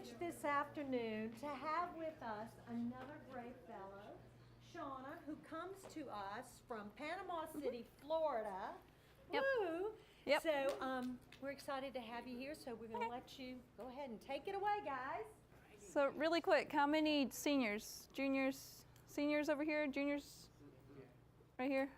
privileged this afternoon to have with us another great fellow, Shannah, who comes to us from Panama City, Florida. Yep. Woo! Yep. So we're excited to have you here, so we're going to let you go ahead and take it away, guys. So really quick, how many seniors, juniors, seniors over here, juniors right here?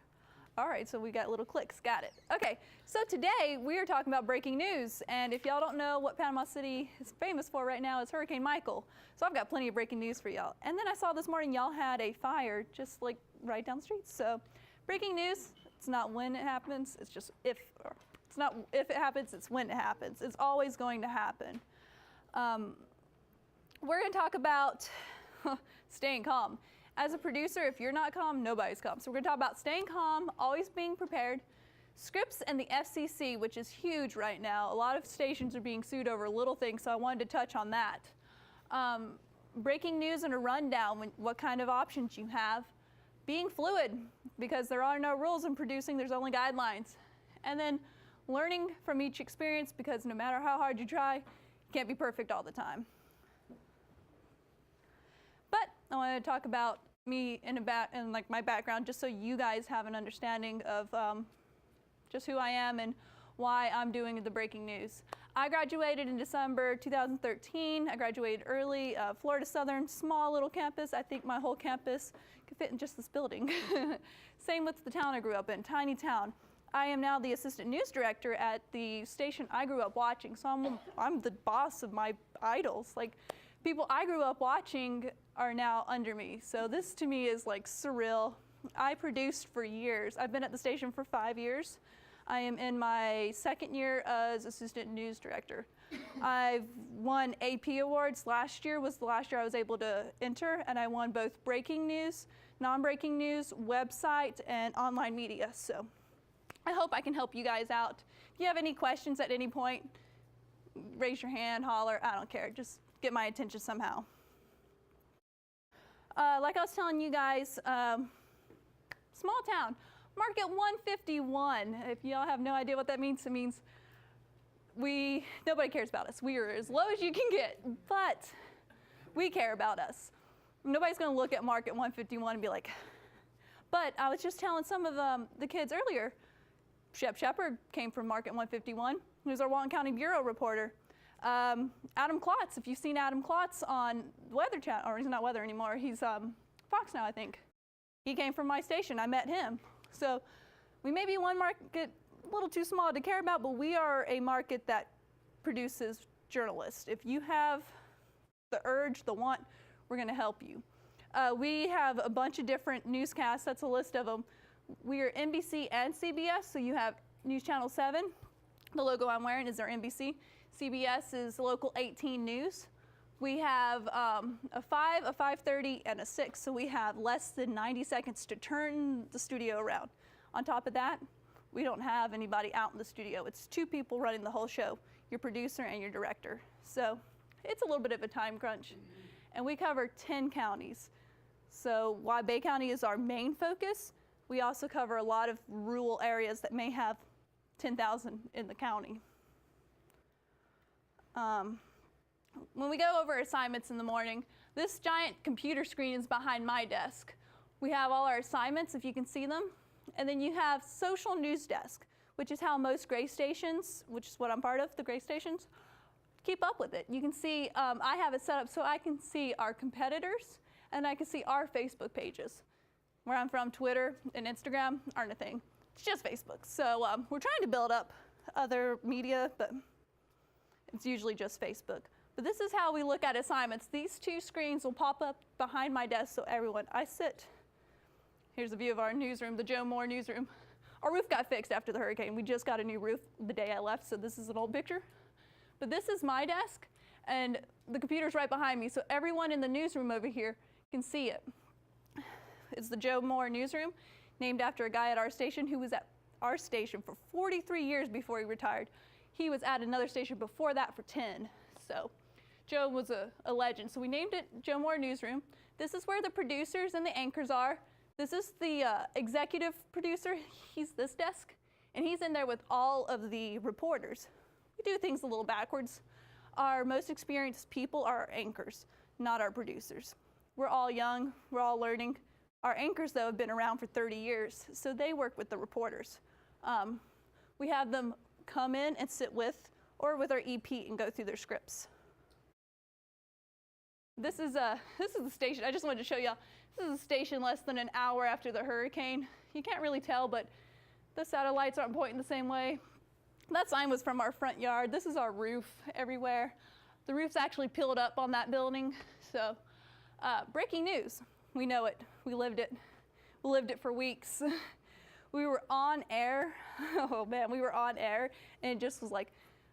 All right, so we got little clicks, got it. Okay, so today we are talking about breaking news, and if y'all don't know what Panama City is famous for right now, it's Hurricane Michael. So I've got plenty of breaking news for y'all. And then I saw this morning y'all had a fire just like right down the street. So breaking news, it's not when it happens, it's just if, or it's not if it happens, it's when it happens. It's always going to happen. We're gonna talk about staying calm. As a producer, if you're not calm, nobody's calm. So we're gonna talk about staying calm, always being prepared, scripts and the FCC, which is huge right now. A lot of stations are being sued over little things, so I wanted to touch on that. Breaking news and a rundown, what kind of options you have. Being fluid, because there are no rules in producing, there's only guidelines. And then learning from each experience, because no matter how hard you try, you can't be perfect all the time. But I want to talk about me and like my background, just so you guys have an understanding of just who I am and why I'm doing the breaking news. I graduated in December 2013. I graduated early, Florida Southern, small little campus. I think my whole campus could fit in just this building. Same with the town I grew up in, tiny town. I am now the assistant news director at the station I grew up watching, so I'm the boss of my idols. Like, people I grew up watching are now under me. So this to me is like surreal. I produced for years. I've been at the station for 5 years. I am in my second year as assistant news director. I've won AP awards. Last year was the last year I was able to enter, and I won both breaking news, non-breaking news, website, and online media. So I hope I can help you guys out. If you have any questions at any point, raise your hand, holler, I don't care. Just get my attention somehow. Like I was telling you guys, small town, market 151. If y'all have no idea what that means, it means nobody cares about us. We are as low as you can get, but we care about us. Nobody's gonna look at market 151 and be like, but I was just telling some of the kids earlier, Shep Shepard came from market 151. He was our Walton County Bureau reporter. Adam Klotz, if you've seen Adam Klotz on Weather Channel, or he's not Weather anymore, he's Fox now, I think. He came from my station, I met him. So we may be one market a little too small to care about, but we are a market that produces journalists. If you have the urge, the want, we're gonna help you. We have a bunch of different newscasts, that's a list of them. We are NBC and CBS, so you have News Channel 7. The logo I'm wearing is our NBC. CBS is local 18 news. We have a 5, a 5:30, and a 6, so we have less than 90 seconds to turn the studio around. On top of that, we don't have anybody out in the studio. It's 2 people running the whole show, your producer and your director. So it's a little bit of a time crunch. And we cover 10 counties. So while Bay County is our main focus, we also cover a lot of rural areas that may have 10,000 in the county. When we go over assignments in the morning, this giant computer screen is behind my desk. We have all our assignments, if you can see them. And then you have social news desk, which is how most gray stations, which is what I'm part of, the gray stations, keep up with it. You can see, I have it set up so I can see our competitors and I can see our Facebook pages. Where I'm from, Twitter and Instagram aren't a thing. It's just Facebook. So we're trying to build up other media, but it's usually just Facebook. But this is how we look at assignments. These 2 screens will pop up behind my desk so I sit. Here's a view of our newsroom, the Moore Newsroom. Our roof got fixed after the hurricane. We just got a new roof the day I left, so this is an old picture. But this is my desk, and the computer's right behind me, so everyone in the newsroom over here can see it. It's the Moore Newsroom, named after a guy at our station who was at our station for 43 years before he retired. He was at another station before that for 10. So Joe was a legend. So we named it Joe Moore Newsroom. This is where the producers and the anchors are. This is the executive producer. He's this desk, and he's in there with all of the reporters. We do things a little backwards. our most experienced people are our anchors, not our producers. We're all young, we're all learning. Our anchors, though, have been around for 30 years, so they work with the reporters. We have them come in and sit with, or with our EP and go through their scripts. This is the station. I just wanted to show y'all. This is a station less than an hour after the hurricane. You can't really tell, but the satellites aren't pointing the same way. That sign was from our front yard. This is our roof everywhere. The roof's actually peeled up on that building. So, breaking news. We know it. We lived it. We lived it for weeks. We were on air. Oh man, we were on air, and it just was like,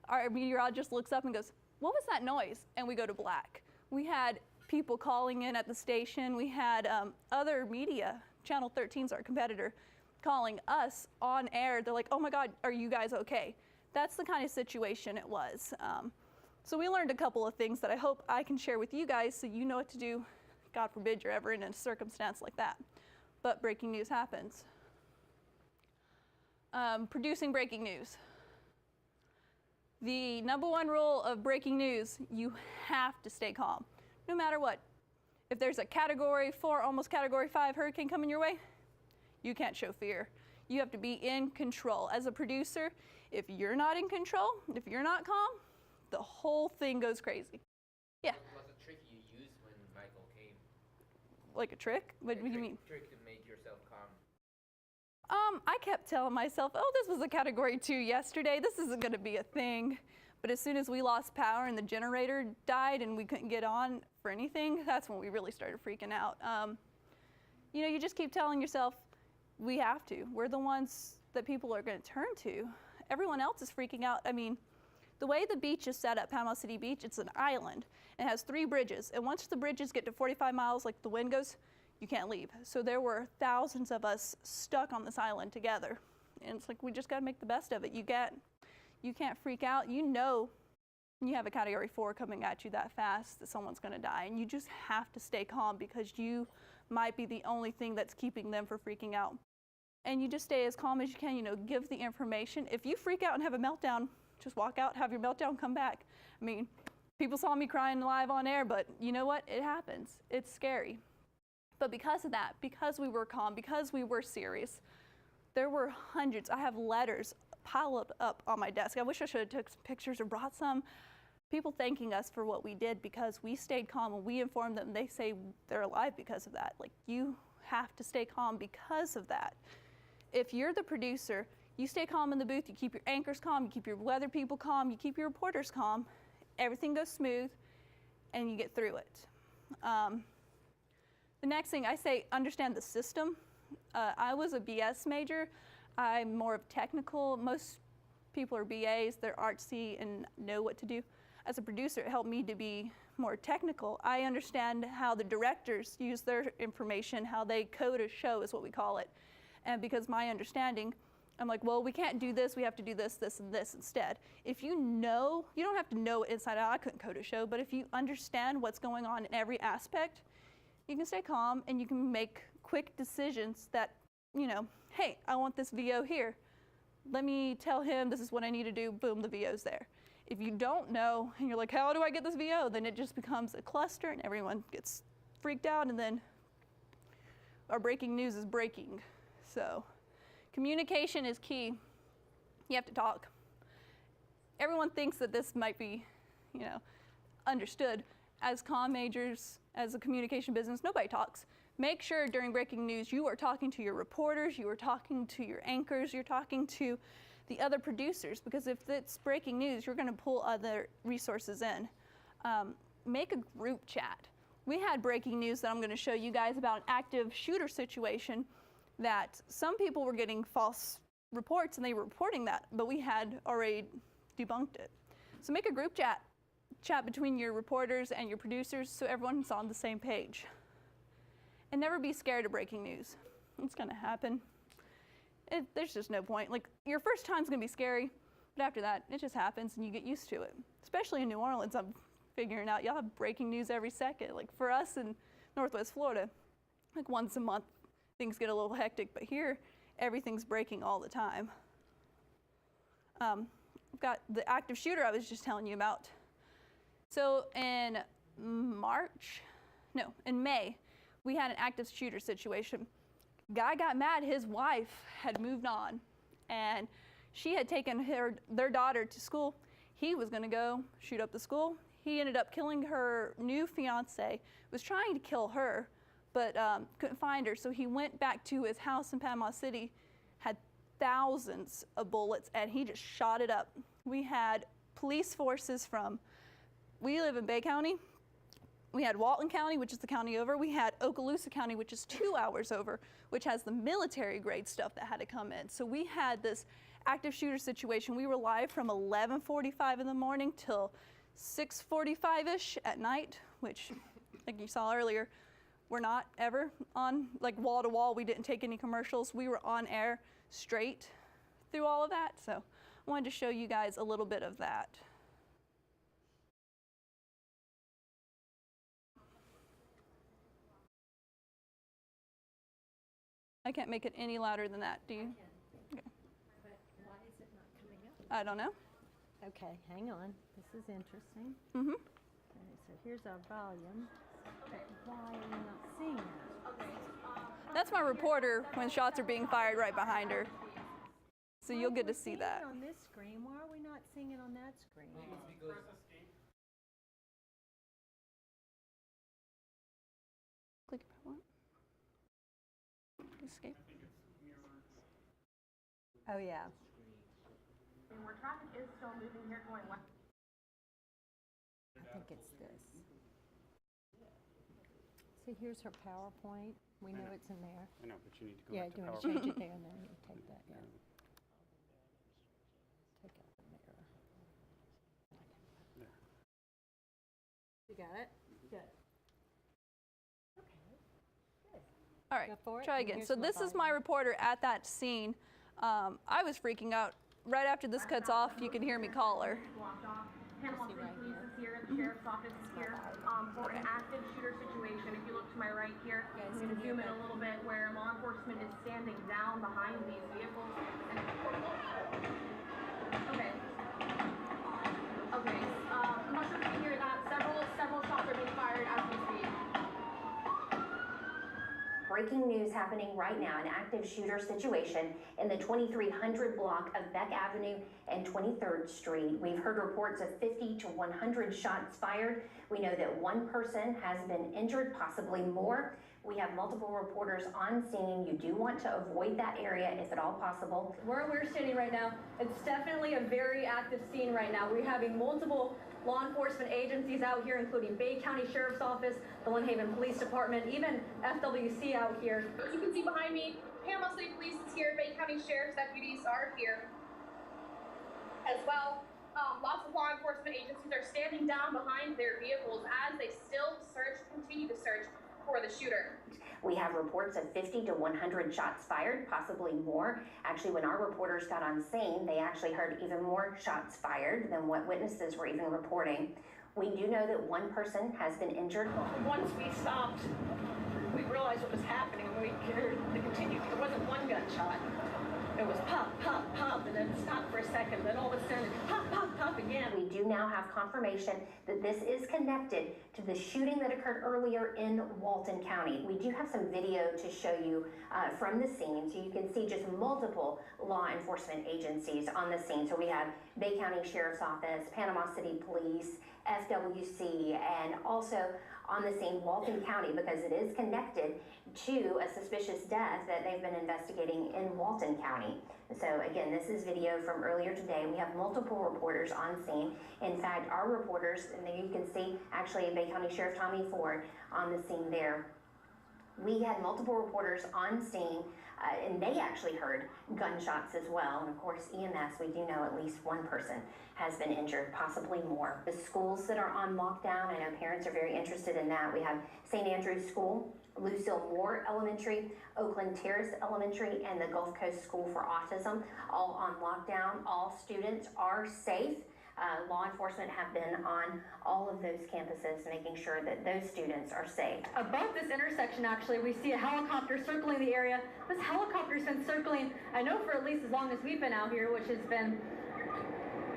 our meteorologist looks up and goes, "What was that noise?" And we go to black. We had people calling in at the station. We had other media, Channel 13's our competitor, calling us on air. They're like, "Oh my God, are you guys okay?" That's the kind of situation it was. So we learned a couple of things that I hope I can share with you guys so you know what to do. God forbid you're ever in a circumstance like that. But breaking news happens. Producing breaking news. The number one rule of breaking news, you have to stay calm, no matter what. If there's a Category 4, almost Category 5 hurricane coming your way, you can't show fear. You have to be in control. As a producer, if you're not in control, if you're not calm, the whole thing goes crazy. Yeah. What was a trick you used when Michael came? Like a trick? What do you mean? Trick to make yourself calm. I kept telling myself, oh, this was a Category 2 yesterday. This isn't going to be a thing. But as soon as we lost power and the generator died and we couldn't get on for anything, that's when we really started freaking out. You know, you just keep telling yourself, we have to. We're the ones that people are going to turn to. Everyone else is freaking out. I mean, the way the beach is set up, Panama City Beach, it's an island. It has 3 bridges. And once the bridges get to 45 miles, like the wind goes, you can't leave. So there were thousands of us stuck on this island together. And it's like, we just got to make the best of it. You can't freak out. You know you have a Category 4 coming at you that fast that someone's going to die. And you just have to stay calm because you might be the only thing that's keeping them from freaking out. And you just stay as calm as you can, you know, give the information. If you freak out and have a meltdown, just walk out, have your meltdown, come back. I mean, people saw me crying live on air, but you know what? It happens. It's scary. But because of that, because we were calm, because we were serious, there were hundreds. I have letters piled up on my desk. I wish I should have took some pictures or brought some. People thanking us for what we did because we stayed calm and we informed them. They say they're alive because of that. Like, you have to stay calm because of that. If you're the producer, you stay calm in the booth, you keep your anchors calm, you keep your weather people calm, you keep your reporters calm, everything goes smooth, and you get through it. The next thing I say, understand the system. I was a BS major. I'm more of technical. Most people are BAs, they're artsy and know what to do. As a producer, it helped me to be more technical. I understand how the directors use their information, how they code a show is what we call it. And because my understanding, I'm like, well, we can't do this, we have to do this, this, and this instead. If you know, you don't have to know it inside out, I couldn't code a show, but if you understand what's going on in every aspect, you can stay calm and you can make quick decisions that, you know, hey, I want this VO here. Let me tell him this is what I need to do, boom, the VO's there. If you don't know and you're like, how do I get this VO? Then it just becomes a cluster and everyone gets freaked out and then our breaking news is breaking. So communication is key. You have to talk. Everyone thinks that this might be, you know, understood. As comm majors, as a communication business, nobody talks. Make sure during breaking news you are talking to your reporters, you are talking to your anchors, you're talking to the other producers, because if it's breaking news, you're going to pull other resources in. Make a group chat. We had breaking news that I'm going to show you guys about an active shooter situation that some people were getting false reports and they were reporting that, but we had already debunked it. So make a group chat between your reporters and your producers so everyone's on the same page. And never be scared of breaking news. It's going to happen. There's just no point. Like, your first time's going to be scary, but after that, it just happens and you get used to it. Especially in New Orleans, I'm figuring out y'all have breaking news every second. Like, for us in Northwest Florida, like once a month, things get a little hectic, but here, everything's breaking all the time. I've got the active shooter I was just telling you about. So in May, we had an active shooter situation. Guy got mad, his wife had moved on, and she had taken their daughter to school. He was gonna go shoot up the school. He ended up killing her new fiance, was trying to kill her, but couldn't find her. So he went back to his house in Panama City, had thousands of bullets, and he just shot it up. We had police forces we live in Bay County. We had Walton County, which is the county over. We had Okaloosa County, which is 2 hours over, which has the military grade stuff that had to come in. So we had this active shooter situation. We were live from 11:45 in the morning till 6:45-ish at night, which, like you saw earlier, we're not ever on like wall to wall. We didn't take any commercials. We were on air straight through all of that. So I wanted to show you guys a little bit of that. I can't make it any louder than that, do you? Okay. But why is it not coming up? I don't know. Okay, hang on. This is interesting. Mm-hmm. Okay, so here's our volume. But why are we not seeing it? That's my reporter when shots are being fired right behind her. So you'll get to see We're seeing that. it on this screen. Why are we not seeing it on that screen? Click what? Escape. Oh, yeah. And where traffic is still moving here going west. I think it's this. See, here's her PowerPoint. We know it's in there. I know, but you need to go Yeah, back do to you want to PowerPoint. change it there and then you take that, yeah. Take out the mirror. There. You got it? Good. All right, Go for it. try And again. here's So my this is my volume. reporter at that scene. I was freaking out. Right after this cuts off, you can hear me call her. Blocked off. Panama City right Police here. is here, the Sheriff's Office is here, for an active shooter situation. If you look to my right here, I'm going to zoom in a little bit where law enforcement is standing down behind these vehicles. And okay. Okay, I'm not sure if you can hear that. Several shots are being fired as we speak. Breaking news happening right now, an active shooter situation in the 2300 block of Beck Avenue and 23rd Street. We've heard reports of 50 to 100 shots fired. We know that one person has been injured, possibly more. We have multiple reporters on scene. You do want to avoid that area if at all possible. Where we're standing right now, it's definitely a very active scene right now. We're having multiple law enforcement agencies out here, including Bay County Sheriff's Office, the Lynn Haven Police Department, even FWC out here. As you can see behind me, Panama City Police is here, Bay County Sheriff's deputies are here as well. Lots of law enforcement agencies are standing down behind their vehicles as they still continue to search for the shooter. We have reports of 50 to 100 shots fired, possibly more. Actually, when our reporters got on scene, they actually heard even more shots fired than what witnesses were even reporting. We do know that one person has been injured. Once we stopped, we realized what was happening, and we heard the continued. It wasn't one gunshot. It was pop, pop, pop, and then it stopped for a second. Then all of a sudden, pop, pop, pop again. We do now have confirmation that this is connected to the shooting that occurred earlier in Walton County. We do have some video to show you from the scene, so you can see just multiple law enforcement agencies on the scene. So we have Bay County Sheriff's Office, Panama City Police, FWC, and also on the scene Walton County, because it is connected to a suspicious death that they've been investigating in Walton County. So again, this is video from earlier today. We have multiple reporters on scene. In fact, our reporters, and there you can see actually Bay County Sheriff Tommy Ford on the scene there. We had multiple reporters on scene, and they actually heard gunshots as well. And of course, EMS, we do know at least one person has been injured, possibly more. The schools that are on lockdown, I know parents are very interested in that. We have St. Andrew's School, Lucille Moore Elementary, Oakland Terrace Elementary, and the Gulf Coast School for Autism, all on lockdown. All students are safe. Law enforcement have been on all of those campuses, making sure that those students are safe. Above this intersection, actually, we see a helicopter circling the area. This helicopter's been circling, I know, for at least as long as we've been out here, which has been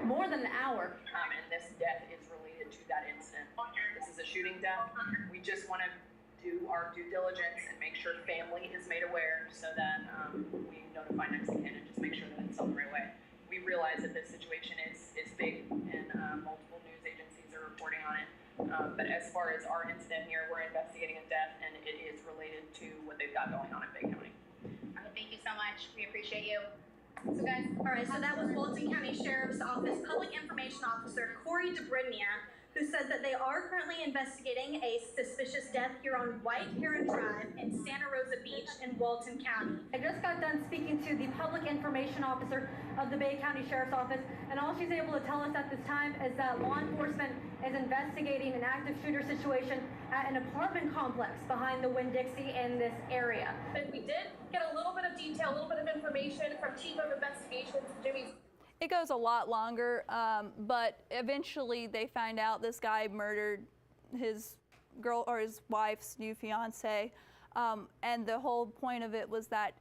more than an hour. And this death is related to that incident. shooting death. We just want to do our due diligence and make sure family is made aware so that we notify next of kin and just make sure that it's sold right away. We realize that this situation is big and multiple news agencies are reporting on it. But as far as our incident here, we're investigating a death and it is related to what they've got going on in Bay County. All right, thank you so much. We appreciate you. So guys, All right, so that was Walton County Sheriff's Office Public Information Officer Corey DeBridnia, who says that they are currently investigating a suspicious death here on White Heron Drive in Santa Rosa Beach in Walton County. I just got done speaking to the Public Information Officer of the Bay County Sheriff's Office, and all she's able to tell us at this time is that law enforcement is investigating an active shooter situation at an apartment complex behind the Winn-Dixie in this area. but we did get a little bit of detail, a little bit of information from Chief of Investigations, Jimmy's. It goes a lot longer, but eventually they find out this guy murdered his girl or his wife's new fiance, and the whole point of it was that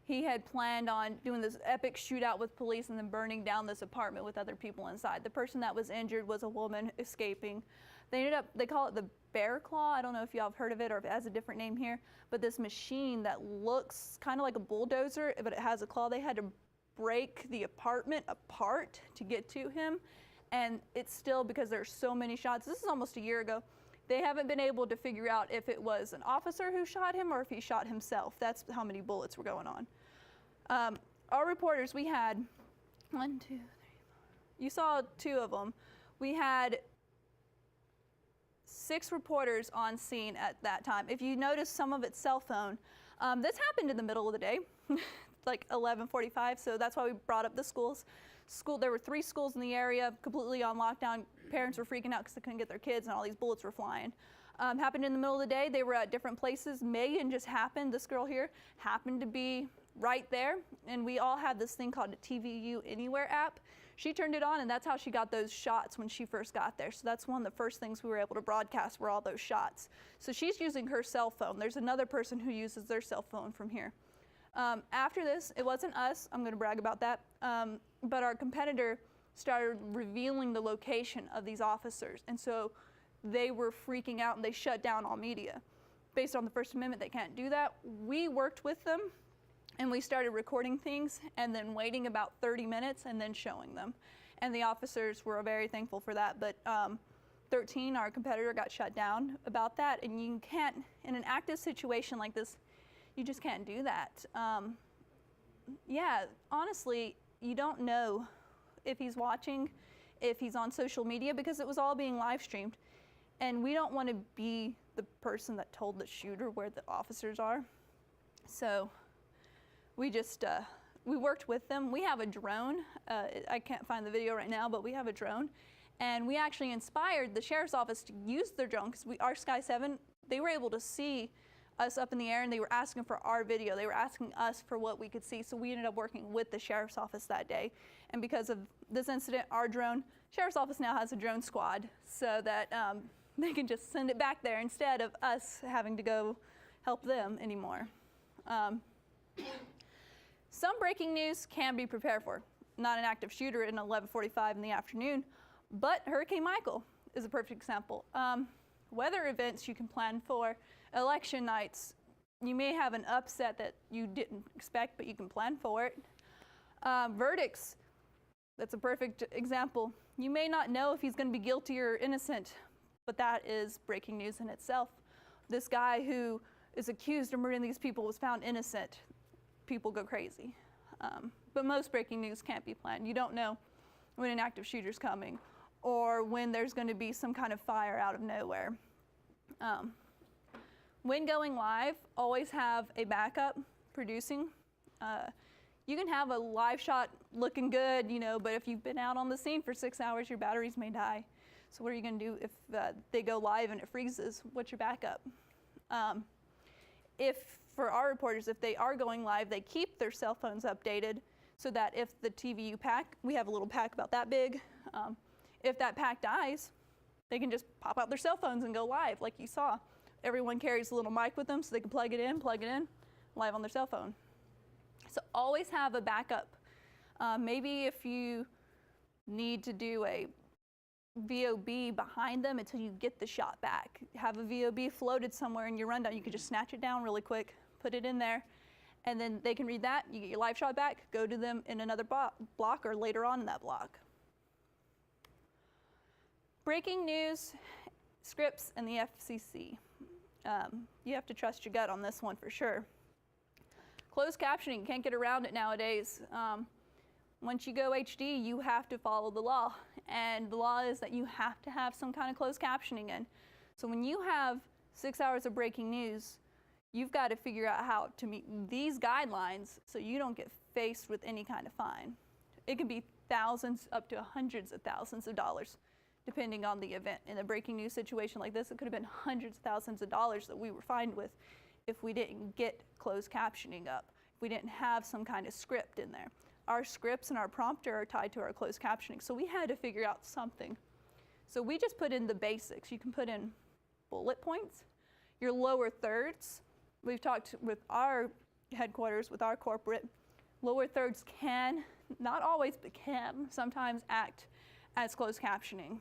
he had planned on doing this epic shootout with police and then burning down this apartment with other people inside. The person that was injured was a woman escaping. They call it the bear claw. I don't know if y'all have heard of it or if it has a different name here, but this machine that looks kind of like a bulldozer, but it has a claw. They had to break the apartment apart to get to him, and it's still, because there's so many shots, this is almost a year ago, they haven't been able to figure out if it was an officer who shot him or if he shot himself. That's how many bullets were going on. Our reporters, we had 1, 2, 3, 4. You saw 2 of them. We had 6 reporters on scene at that time. If you notice some of it's cell phone, this happened in the middle of the day. Like 11:45, so that's why we brought up the schools. There were 3 schools in the area completely on lockdown. Parents were freaking out because they couldn't get their kids and all these bullets were flying. Happened in the middle of the day. They were at different places. Megan just happened, this girl here, happened to be right there, and we all had this thing called a TVU Anywhere app. She turned it on, and that's how she got those shots when she first got there. So that's one of the first things we were able to broadcast were all those shots. So she's using her cell phone. There's another person who uses their cell phone from here. After this, it wasn't us, I'm going to brag about that, but our competitor started revealing the location of these officers, and so they were freaking out and they shut down all media. Based on the First Amendment, they can't do that. We worked with them and we started recording things and then waiting about 30 minutes and then showing them. And the officers were very thankful for that, but 13, our competitor, got shut down about that, and you can't, in an active situation like this, you just can't do that. Yeah, honestly, you don't know if he's watching, if he's on social media, because it was all being live streamed. And we don't want to be the person that told the shooter where the officers are. So we just, we worked with them. We have a drone. I can't find the video right now, but we have a drone. And we actually inspired the sheriff's office to use their drone, because our Sky 7, they were able to see us up in the air, and they were asking for our video. They were asking us for what we could see, so we ended up working with the sheriff's office that day. And because of this incident, our sheriff's office now has a drone squad, so that they can just send it back there instead of us having to go help them anymore. Some breaking news can be prepared for. Not an active shooter at 11:45 in the afternoon, but Hurricane Michael is a perfect example. Weather events you can plan for. Election nights, you may have an upset that you didn't expect, but you can plan for it. Verdicts, that's a perfect example. You may not know if he's going to be guilty or innocent, but that is breaking news in itself. This guy who is accused of murdering these people was found innocent. People go crazy. But most breaking news can't be planned. You don't know when an active shooter's coming or when there's going to be some kind of fire out of nowhere. When going live, always have a backup producing. You can have a live shot looking good, but if you've been out on the scene for 6 hours, your batteries may die. So what are you going to do if they go live and it freezes? What's your backup? For our reporters, if they are going live, they keep their cell phones updated so that if the TVU pack, we have a little pack about that big, if that pack dies, they can just pop out their cell phones and go live like you saw. Everyone carries a little mic with them so they can plug it in, live on their cell phone. So always have a backup. Maybe if you need to do a VOB behind them until you get the shot back. Have a VOB floated somewhere in your rundown. You could just snatch it down really quick, put it in there, and then they can read that. You get your live shot back, go to them in another block or later on in that block. Breaking news, scripts, and the FCC. You have to trust your gut on this one for sure. Closed captioning, you can't get around it nowadays. Once you go HD, you have to follow the law. And the law is that you have to have some kind of closed captioning in. So when you have 6 hours of breaking news, you've got to figure out how to meet these guidelines so you don't get faced with any kind of fine. It can be thousands up to hundreds of thousands of dollars, depending on the event. In a breaking news situation like this, it could have been hundreds of thousands of dollars that we were fined with if we didn't get closed captioning up, if we didn't have some kind of script in there. Our scripts and our prompter are tied to our closed captioning, so we had to figure out something. So we just put in the basics. You can put in bullet points, your lower thirds. We've talked with our headquarters, with our corporate. Lower thirds can, not always, but can sometimes act as closed captioning.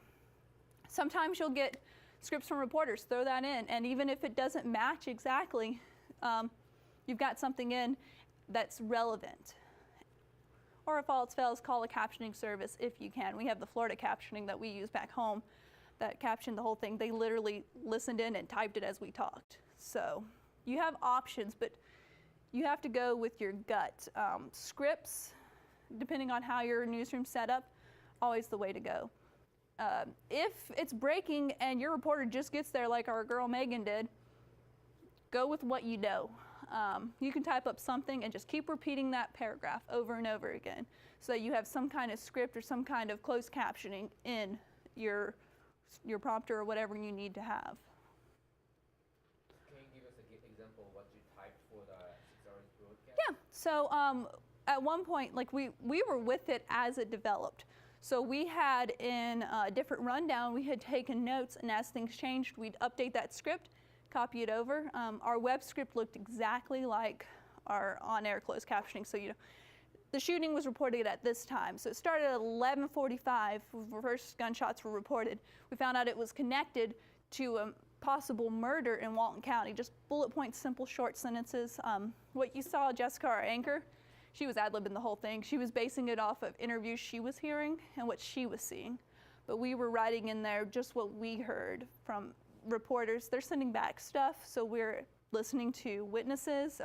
Sometimes you'll get scripts from reporters, throw that in, and even if it doesn't match exactly, you've got something in that's relevant. Or if all else fails, call a captioning service if you can. We have the Florida captioning that we use back home that captioned the whole thing. They literally listened in and typed it as we talked. So you have options, but you have to go with your gut. Scripts, depending on how your newsroom's set up, always the way to go. If it's breaking and your reporter just gets there like our girl Megan did, go with what you know. You can type up something and just keep repeating that paragraph over and over again so that you have some kind of script or some kind of closed captioning in your prompter or whatever you need to have. Can you give us an example of what you typed for the 6 hours broadcast? Yeah, so at one point, like we were with it as it developed. So we had in a different rundown, we had taken notes, and as things changed, we'd update that script, copy it over. Our web script looked exactly like our on-air closed captioning. So the shooting was reported at this time. So it started at 11:45. First gunshots were reported. We found out it was connected to a possible murder in Walton County. Just bullet points, simple, short sentences. What you saw, Jessica, our anchor, she was ad-libbing the whole thing. She was basing it off of interviews she was hearing and what she was seeing. But we were writing in there just what we heard from reporters. They're sending back stuff, so we're listening to witnesses,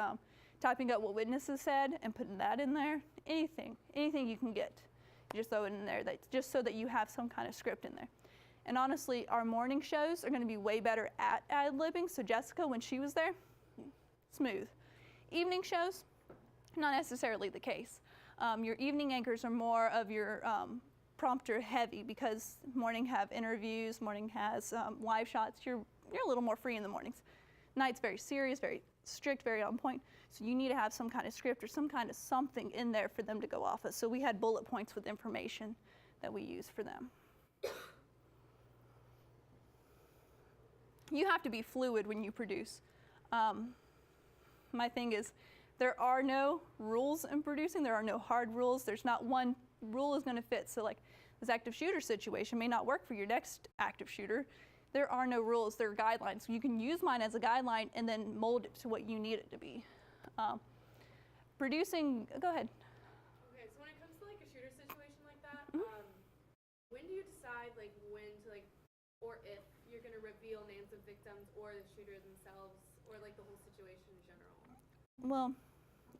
typing up what witnesses said and putting that in there. Anything you can get, you just throw it in there, just so that you have some kind of script in there. And honestly, our morning shows are going to be way better at ad-libbing. So Jessica, when she was there, smooth. Evening shows, not necessarily the case. Your evening anchors are more of your prompter heavy because morning have interviews, morning has live shots. You're a little more free in the mornings. Night's very serious, very strict, very on point. So you need to have some kind of script or some kind of something in there for them to go off of. So we had bullet points with information that we use for them. You have to be fluid when you produce. My thing is, there are no rules in producing. There are no hard rules. There's not one rule is going to fit. So like this active shooter situation may not work for your next active shooter. There are no rules. There are guidelines. You can use mine as a guideline and then mold it to what you need it to be. Producing, go ahead. Okay, so when it comes to like a shooter situation like that, Mm-hmm. When do you decide like when to like, or if you're gonna reveal names of victims or the shooter themselves or like the whole situation in general? Well,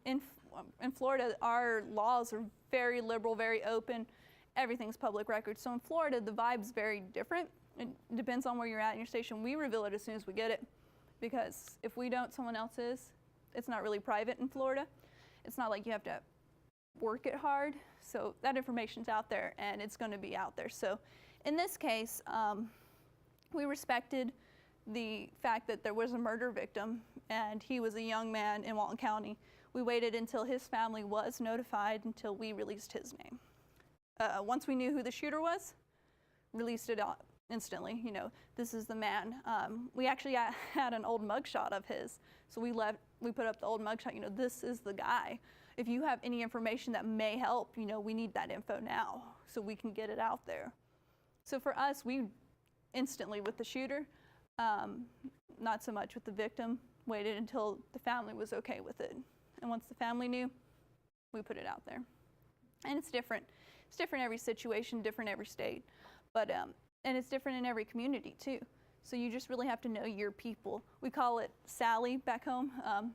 in Florida, our laws are very liberal, very open. Everything's public record. So in Florida, the vibe's very different. It depends on where you're at in your station. We reveal it as soon as we get it, because if we don't, someone else is. It's not really private in Florida. It's not like you have to work it hard. So that information's out there, and it's going to be out there. So in this case, we respected the fact that there was a murder victim, and he was a young man in Walton County. We waited until his family was notified until we released his name. Once we knew who the shooter was, released it instantly. You know, this is the man. We actually had an old mugshot of his, so we put up the old mugshot. You know, this is the guy. If you have any information that may help, you know, we need that info now so we can get it out there. So for us, we instantly with the shooter, not so much with the victim, waited until the family was okay with it. And once the family knew, we put it out there. And it's different. It's different every situation, different every state, but and it's different in every community too. So you just really have to know your people. We call it Sally back home.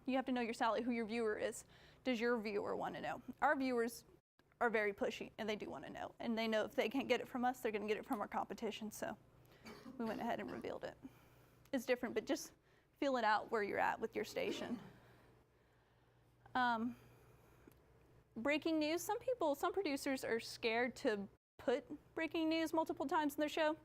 You have to know your Sally, who your viewer is. Does your viewer want to know? Our viewers are very pushy, and they do want to know. And they know if they can't get it from us, they're going to get it from our competition. So we went ahead and revealed it. It's different, but just feel it out where you're at with your station. Breaking news, some producers are scared to put breaking news multiple times in their show.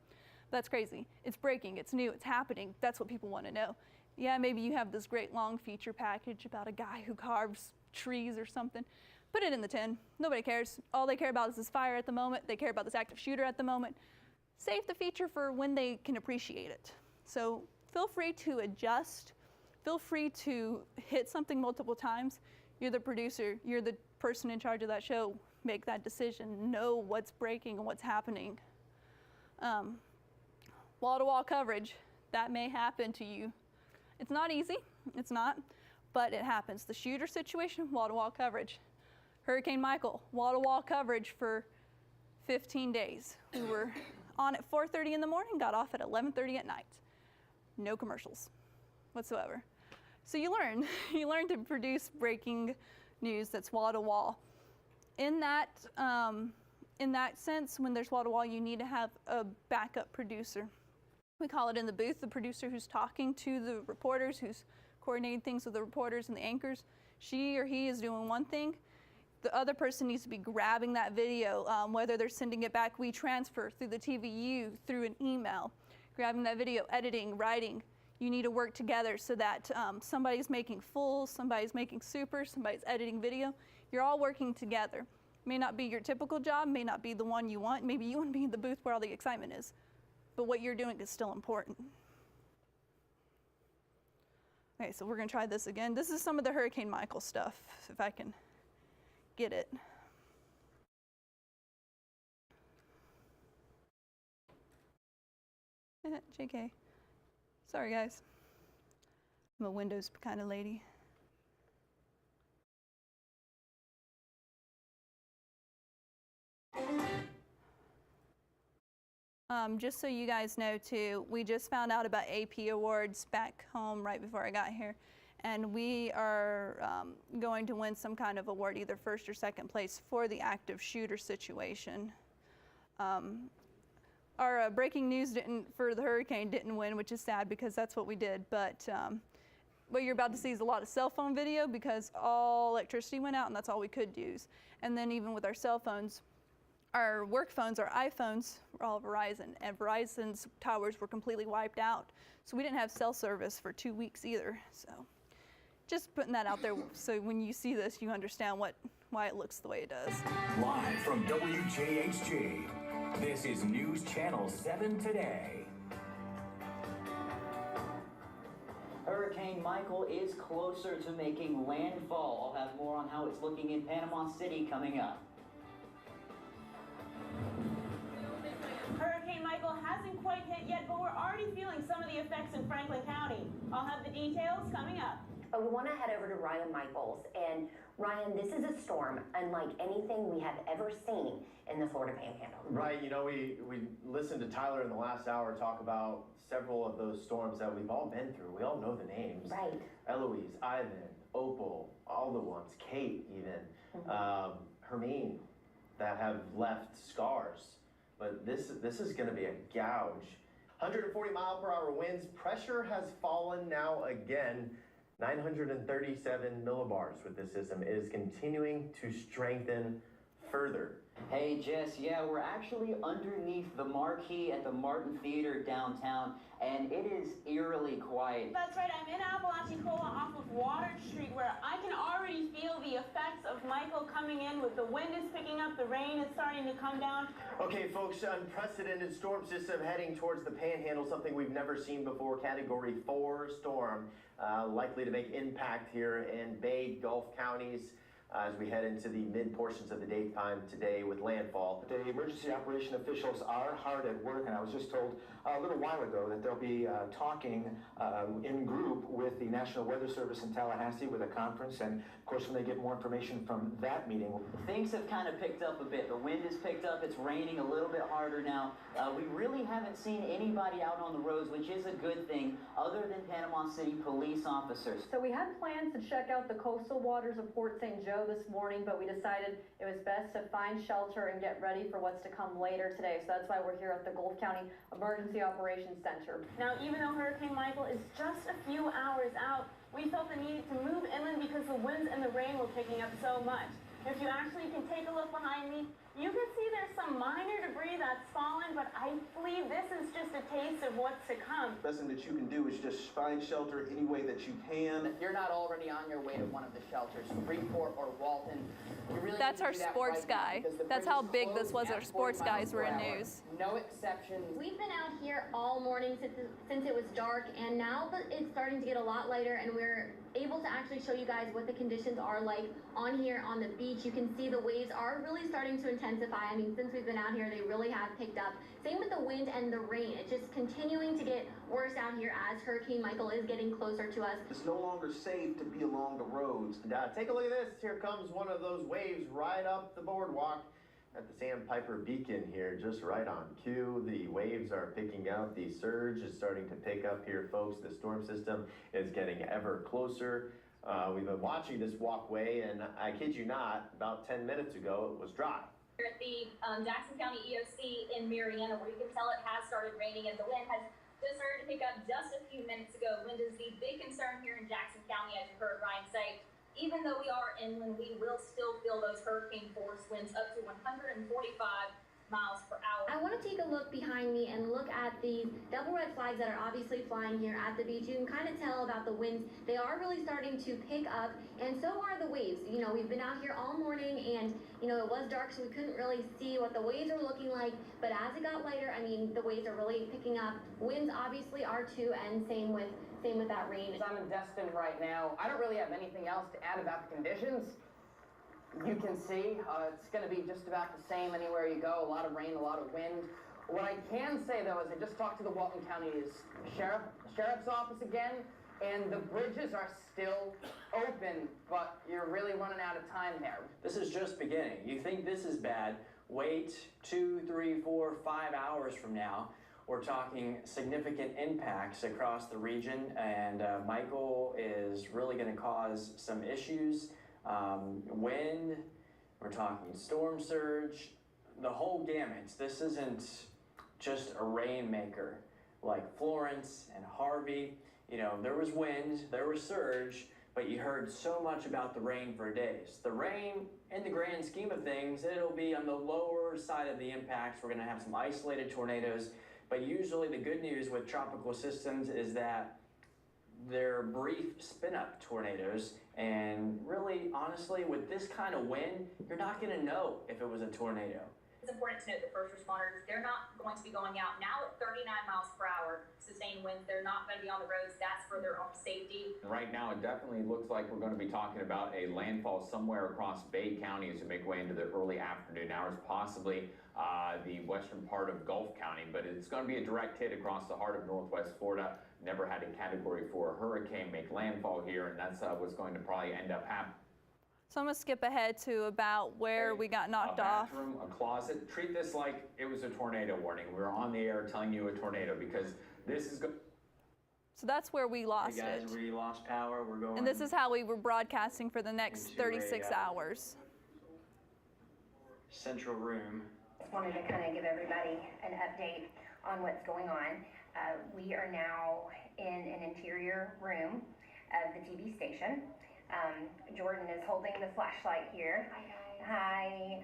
That's crazy. It's breaking, it's new, it's happening. That's what people want to know. Yeah, maybe you have this great long feature package about a guy who carves trees or something. Put it in the tin. Nobody cares. All they care about is this fire at the moment. They care about this active shooter at the moment. Save the feature for when they can appreciate it. So feel free to adjust. Feel free to hit something multiple times. You're the producer. You're the person in charge of that show. Make that decision. Know what's breaking and what's happening. Wall-to-wall coverage, that may happen to you. It's not easy. It's not, but it happens. The shooter situation, wall-to-wall coverage. Hurricane Michael, wall-to-wall coverage for 15 days. We were on at 4:30 in the morning, got off at 11:30 at night. No commercials whatsoever. So you learn to produce breaking news that's wall-to-wall. In that sense, when there's wall-to-wall, you need to have a backup producer. We call it in the booth, the producer who's talking to the reporters, who's coordinating things with the reporters and the anchors. She or he is doing one thing. The other person needs to be grabbing that video, whether they're sending it back, we transfer through the TVU, through an email, grabbing that video, editing, writing. You need to work together so that somebody's making full, somebody's making super, somebody's editing video. You're all working together. May not be your typical job, may not be the one you want. Maybe you want to be in the booth where all the excitement is. But what you're doing is still important. Okay, so we're going to try this again. This is some of the Hurricane Michael stuff, if I can get it. JK. Sorry, guys. I'm a Windows kind of lady. Just so you guys know too, we just found out about AP awards back home right before I got here, and we are going to win some kind of award, either first or second place, for the active shooter situation. Our breaking news for the hurricane didn't win, which is sad because that's what we did, but what you're about to see is a lot of cell phone video because all electricity went out and that's all we could use. And then even with our cell phones, our work phones, our iPhones, were all Verizon, and Verizon's towers were completely wiped out. So we didn't have cell service for 2 weeks either. So just putting that out there so when you see this, you understand why it looks the way it does. Live from WJHG, this is News Channel 7 Today. Hurricane Michael is closer to making landfall. I'll have more on how it's looking in Panama City coming up. Hurricane Michael hasn't quite hit yet, but we're already feeling some of the effects in Franklin County. I'll have the details coming up. But we want to head over to Ryan Michaels. And Ryan, this is a storm unlike anything we have ever seen in the Florida Panhandle. Right, you know, we listened to Tyler in the last hour talk about several of those storms that we've all been through. We all know the names. Right. Eloise, Ivan, Opal, all the ones, Kate even, Hermine, that have left scars. But this is going to be a gouge. 140-mile-per-hour winds. Pressure has fallen now again. 937 millibars with this system. It is continuing to strengthen further. Hey Jess, yeah, we're actually underneath the marquee at the Martin Theater downtown, and it is eerily quiet. That's right, I'm in Apalachicola off of Water Street, where I can already feel the effects of Michael coming in. With the wind is picking up, the rain is starting to come down. Okay, folks, unprecedented storm system heading towards the Panhandle, something we've never seen before. Category 4 storm, likely to make impact here in Bay, Gulf counties. as we head into the mid portions of the daytime today with landfall. The emergency operation officials are hard at work, and I was just told a little while ago that they'll be talking in group with the National Weather Service in Tallahassee with a conference, and of course when they get more information from that meeting. Things have kind of picked up a bit. The wind has picked up. It's raining a little bit harder now. We really haven't seen anybody out on the roads, which is a good thing, other than Panama City police officers. So we had plans to check out the coastal waters of Port St. Joe this morning, but we decided it was best to find shelter and get ready for what's to come later today. So that's why we're here at the Gulf County Emergency Operations Center. Now, even though Hurricane Michael is just a few hours out, we felt the need to move inland because the winds and the rain were picking up so much. If you actually can take a look behind me, you can see there's some minor debris that's fallen, but I believe this is just a taste of what's to come. The best thing that you can do is just find shelter any way that you can. If you're not already on your way to one of the shelters, Freeport or Walton, you really That's need to our do that sports right now guy. because the That's bridge how is big this closed was. Our at sports 40 guys were in miles per hour. news. No exceptions. We've been out here all morning since it was dark, and now that it's starting to get a lot lighter, and we're able to actually show you guys what the conditions are like on here on the beach. You can see the waves are really starting to intensify. I mean, since we've been out here, they really have picked up. Same with the wind and the rain. It's just continuing to get worse out here as Hurricane Michael is getting closer to us. It's no longer safe to be along the roads. Take a look at this. Here comes one of those waves right up the boardwalk at the Sandpiper Beacon here, just right on cue. The waves are picking up. The surge is starting to pick up here, folks. The storm system is getting ever closer. We've been watching this walkway, and I kid you not, about 10 minutes ago, it was dry. We're at the Jackson County EOC in Marietta, where you can tell it has started raining, and the wind has just started to pick up just a few minutes ago. Wind is the big concern here in Jackson County, as you heard Ryan say. Even though we are inland, we will still feel those hurricane force winds up to 145 miles per hour. I want to take a look behind me and look at the double red flags that are obviously flying here at the beach. You can kind of tell about the winds. They are really starting to pick up, and so are the waves. You know, we've been out here all morning, and you know, it was dark, so we couldn't really see what the waves are looking like. But as it got lighter, I mean, the waves are really picking up. Winds obviously are too, and same with that rain. I'm in Destin right now. I don't really have anything else to add about the conditions. You can see it's going to be just about the same anywhere you go. A lot of rain, a lot of wind. What I can say, though, is I just talked to the Walton County Sheriff's Office again, and the bridges are still open, but you're really running out of time there. This is just beginning. You think this is bad, wait 2, 3, 4, 5 hours from now. We're talking significant impacts across the region, and Michael is really going to cause some issues. Wind, we're talking storm surge, the whole gamut. This isn't just a rainmaker like Florence and Harvey. You know, there was wind, there was surge, but you heard so much about the rain for days. The rain, in the grand scheme of things, it'll be on the lower side of the impacts. We're going to have some isolated tornadoes, but usually the good news with tropical systems is that they're brief spin-up tornadoes, and really, honestly, with this kind of wind, you're not going to know if it was a tornado. It's important to note that first responders, they're not going to be going out now at 39 miles per hour, sustained winds. They're not going to be on the roads. That's for their own safety. Right now, it definitely looks like we're going to be talking about a landfall somewhere across Bay County as we make way into the early afternoon hours, possibly the western part of Gulf County, but it's going to be a direct hit across the heart of Northwest Florida. Never had a Category 4 hurricane make landfall here, and that's what's going to probably end up happening. So I'm going to skip ahead to about where we got knocked off. A bathroom, a closet. Treat this like it was a tornado warning. We were on the air telling you a tornado because this is So that's where we lost Hey guys, it. we lost power. We're going. And this is how we were broadcasting for the next into 36 hours. Central room. Just wanted to kind of give everybody an update on what's going on. We are now in an interior room of the TV station. Jordan is holding the flashlight here. Hi.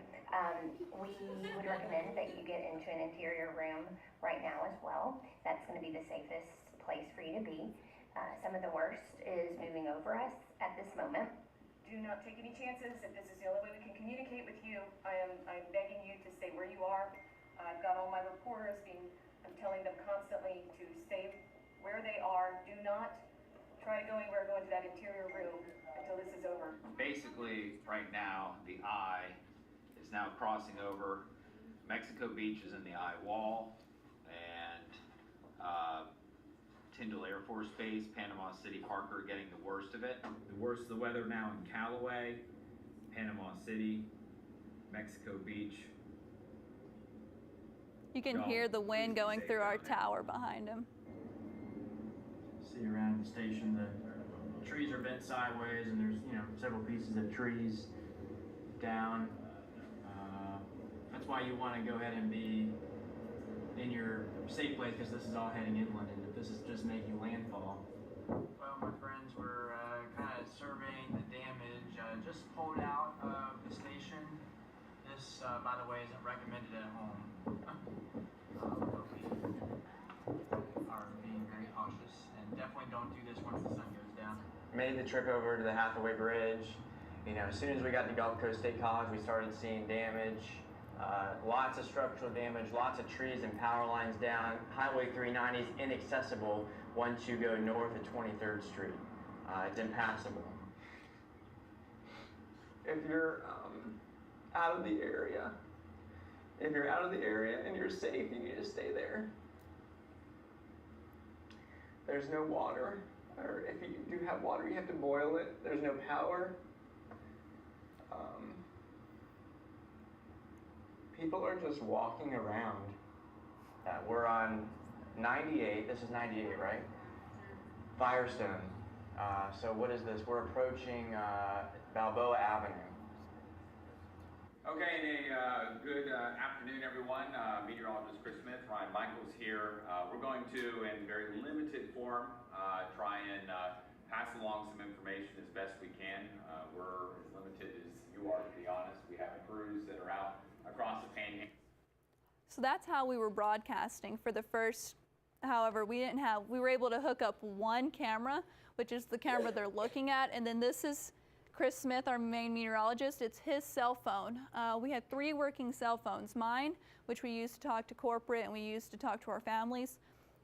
We would recommend that you get into an interior room right now as well. That's going to be the safest place for you to be. Some of the worst is moving over us at this moment. Do not take any chances. If this is the only way we can communicate with you, I'm begging you to stay where you are. I've got all my reporters I'm telling them constantly to stay where they are. Do not try to go anywhere, go into that interior room until this is over. basically, right now, the eye is now crossing over. Mexico Beach is in the eye wall, and Tyndall Air Force Base, Panama City, Parker getting the worst of it. The worst of the weather now in Callaway, Panama City, Mexico Beach. You can hear the wind going through our tower behind him. See around the station, the trees are bent sideways, and there's several pieces of trees down. That's why you want to go ahead and be in your safe place, because this is all heading inland, and if this is just making landfall. Well, my friends were kind of surveying the damage just pulled out of the station. This, by the way, isn't recommended at home. But we are being very cautious, and definitely don't do this once the sun goes down. Made the trip over to the Hathaway Bridge. As soon as we got to Gulf Coast State College, we started seeing damage. Lots of structural damage, lots of trees and power lines down. Highway 390 is inaccessible once you go north of 23rd Street. It's impassable. If you're out of the area, and you're safe, you need to stay there. There's no water, or if you do have water, you have to boil it. There's no power. People are just walking around. We're on 98, this is 98, right? Firestone. So what is this? We're approaching Balboa Avenue. Okay, good afternoon, everyone. Meteorologist Chris Smith, Ryan Michaels here. We're going to, in very limited form, try and pass along some information as best we can. We're as limited as you are, to be honest. We have crews that are out across the panhandle. So that's how we were broadcasting for the first, however, we were able to hook up one camera, which is the camera they're looking at, and then this is Chris Smith, our main meteorologist. It's his cell phone. We had 3 working cell phones. Mine, which we used to talk to corporate and we used to talk to our families.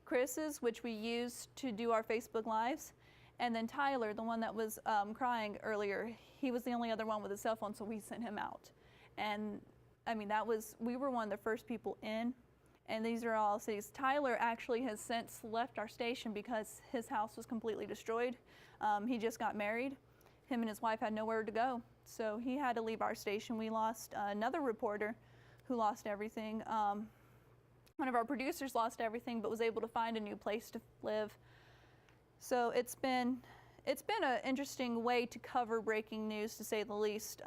Chris's, which we used to do our Facebook Lives. And then Tyler, the one that was crying earlier, he was the only other one with a cell phone, so we sent him out. And I mean, we were one of the first people in, and these are all cities. Tyler actually has since left our station because his house was completely destroyed. He just got married. Him and his wife had nowhere to go, so he had to leave our station. We lost another reporter who lost everything. One of our producers lost everything, but was able to find a new place to live. So it's been an interesting way to cover breaking news, to say the least.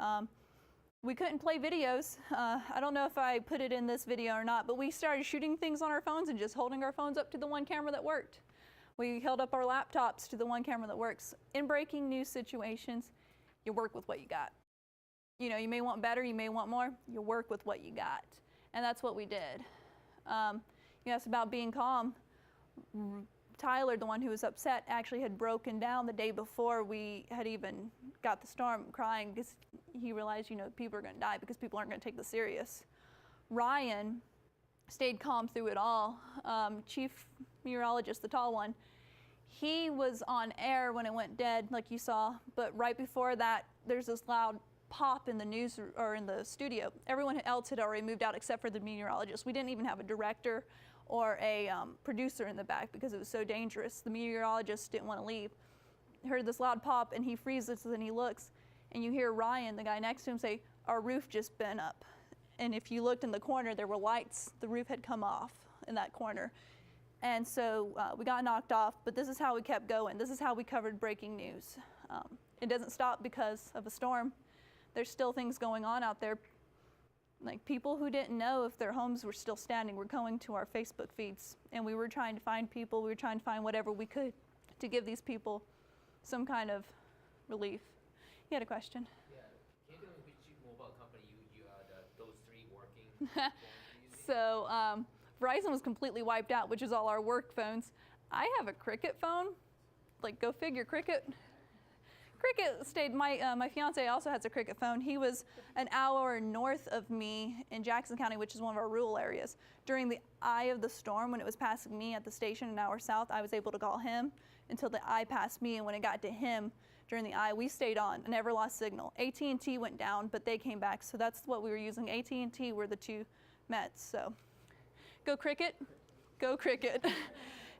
We couldn't play videos. I don't know if I put it in this video or not, but we started shooting things on our phones and just holding our phones up to the one camera that worked. We held up our laptops to the one camera that works. In breaking news situations, you work with what you got. You may want better, you may want more, you work with what you got. And that's what we did. You asked about being calm. Tyler, the one who was upset, actually had broken down the day before we had even got the storm, crying because he realized, people are going to die because people aren't going to take this serious. Ryan stayed calm through it all. Chief meteorologist, the tall one, he was on air when it went dead, like you saw, but right before that, there's this loud pop in the news or in the studio. Everyone else had already moved out except for the meteorologist. We didn't even have a director or a producer in the back because it was so dangerous. The meteorologist didn't want to leave. He heard this loud pop and he freezes and he looks, and you hear Ryan, the guy next to him, say, "Our roof just bent up." And if you looked in the corner, there were lights. The roof had come off in that corner. And so we got knocked off, but this is how we kept going. This is how we covered breaking news. It doesn't stop because of a storm. There's still things going on out there. Like people who didn't know if their homes were still standing were going to our Facebook feeds, and we were trying to find people. We were trying to find whatever we could to give these people some kind of relief. You had a question? Yeah. Can you tell me which mobile company you those 3 working? So Verizon was completely wiped out, which is all our work phones. I have a Cricket phone. Like, go figure, Cricket Cricket stayed, my fiance also has a Cricket phone. He was an hour north of me in Jackson County, which is one of our rural areas. During the eye of the storm, when it was passing me at the station an hour south, I was able to call him until the eye passed me, and when it got to him during the eye, we stayed on, never lost signal. AT&T went down, but they came back, so that's what we were using. AT&T were the two Mets, so go Cricket, go Cricket.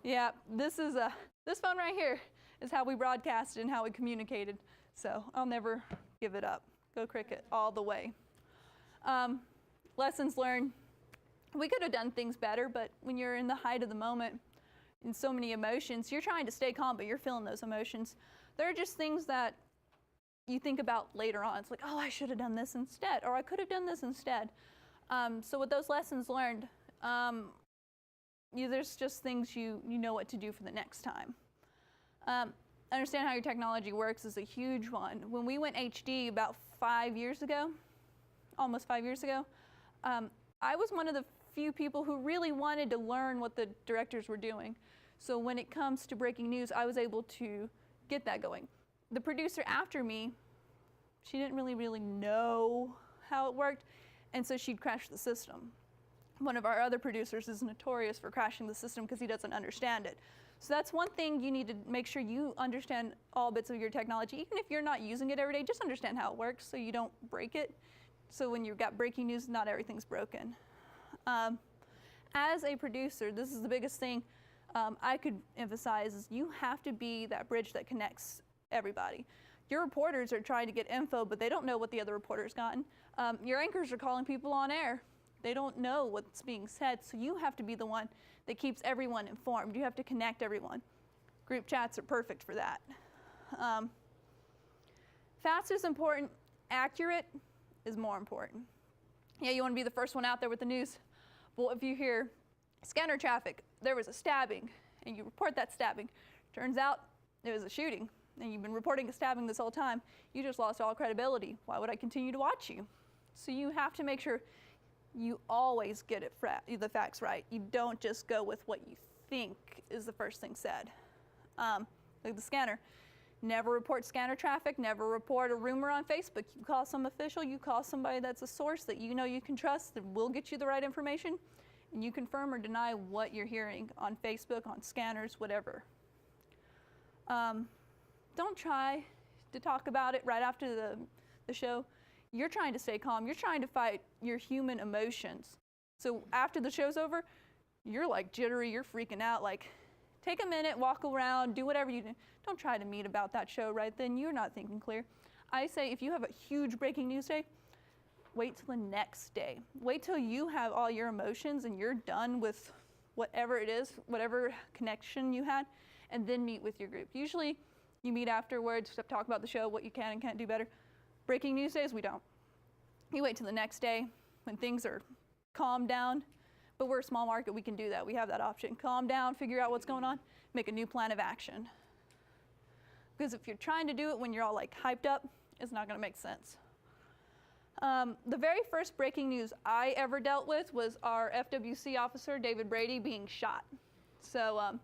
Yeah, this phone right here is how we broadcasted and how we communicated. So I'll never give it up. Go Cricket all the way. Lessons learned. We could have done things better, but when you're in the height of the moment and so many emotions, you're trying to stay calm, but you're feeling those emotions. There are just things that you think about later on. It's like, oh, I should have done this instead, or I could have done this instead. So with those lessons learned, there's just things you know what to do for the next time. Understand how your technology works is a huge one. When we went HD about 5 years ago, almost 5 years ago, I was one of the few people who really wanted to learn what the directors were doing. So when it comes to breaking news, I was able to get that going. The producer after me, she didn't really know how it worked, and so she'd crash the system. One of our other producers is notorious for crashing the system because he doesn't understand it. So that's one thing you need to make sure you understand all bits of your technology. Even if you're not using it every day, just understand how it works so you don't break it. So when you've got breaking news, not everything's broken. As a producer, this is the biggest thing I could emphasize is you have to be that bridge that connects everybody. Your reporters are trying to get info, but they don't know what the other reporter's gotten. Your anchors are calling people on air. They don't know what's being said, so you have to be the one that keeps everyone informed. You have to connect everyone. Group chats are perfect for that. Fast is important. Accurate is more important. Yeah, you want to be the first one out there with the news. Well, if you hear scanner traffic, there was a stabbing, and you report that stabbing. Turns out it was a shooting, and you've been reporting a stabbing this whole time. You just lost all credibility. Why would I continue to watch you? So you have to make sure you always get the facts right. You don't just go with what you think is the first thing said. Like the scanner. Never report scanner traffic, never report a rumor on Facebook. You call some official, you call somebody that's a source that you know you can trust that will get you the right information, and you confirm or deny what you're hearing on Facebook, on scanners, whatever. Don't try to talk about it right after the show. You're trying to stay calm. You're trying to fight your human emotions. So after the show's over, you're like jittery, you're freaking out. Like, take a minute, walk around, do whatever you do. Don't try to meet about that show right then. You're not thinking clear. I say if you have a huge breaking news day, wait till the next day. Wait till you have all your emotions and you're done with whatever it is, whatever connection you had, and then meet with your group. Usually you meet afterwards to talk about the show, what you can and can't do better. Breaking news days, we don't. You wait till the next day when things are calmed down, but we're a small market, we can do that. We have that option. Calm down, figure out what's going on, make a new plan of action. Because if you're trying to do it when you're all like hyped up, it's not gonna make sense. The very first breaking news I ever dealt with was our FWC officer, David Brady, being shot. So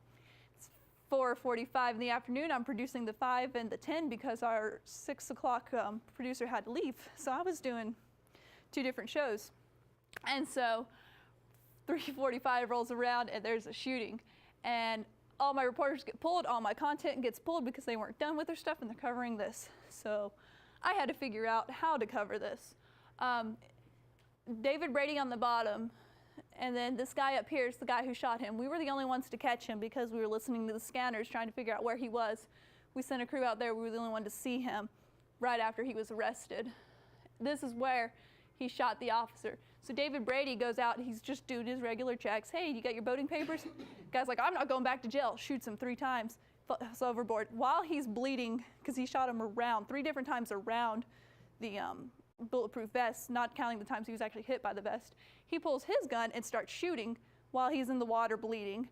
it's 4:45 in the afternoon. I'm producing the 5 and the 10 because our 6 o'clock producer had to leave. So I was doing 2 different shows. And so 3:45 rolls around and there's a shooting. And all my reporters get pulled, all my content gets pulled because they weren't done with their stuff and they're covering this. So I had to figure out how to cover this. David Brady on the bottom, and then this guy up here is the guy who shot him. We were the only ones to catch him because we were listening to the scanners trying to figure out where he was. We sent a crew out there, we were the only one to see him right after he was arrested. This is where he shot the officer. So David Brady goes out, he's just doing his regular checks. Hey, you got your boating papers? Guy's like, I'm not going back to jail. Shoots him 3 times, falls overboard. While he's bleeding, because he shot him around, 3 different times around the bulletproof vest, not counting the times he was actually hit by the vest. He pulls his gun and starts shooting while he's in the water bleeding.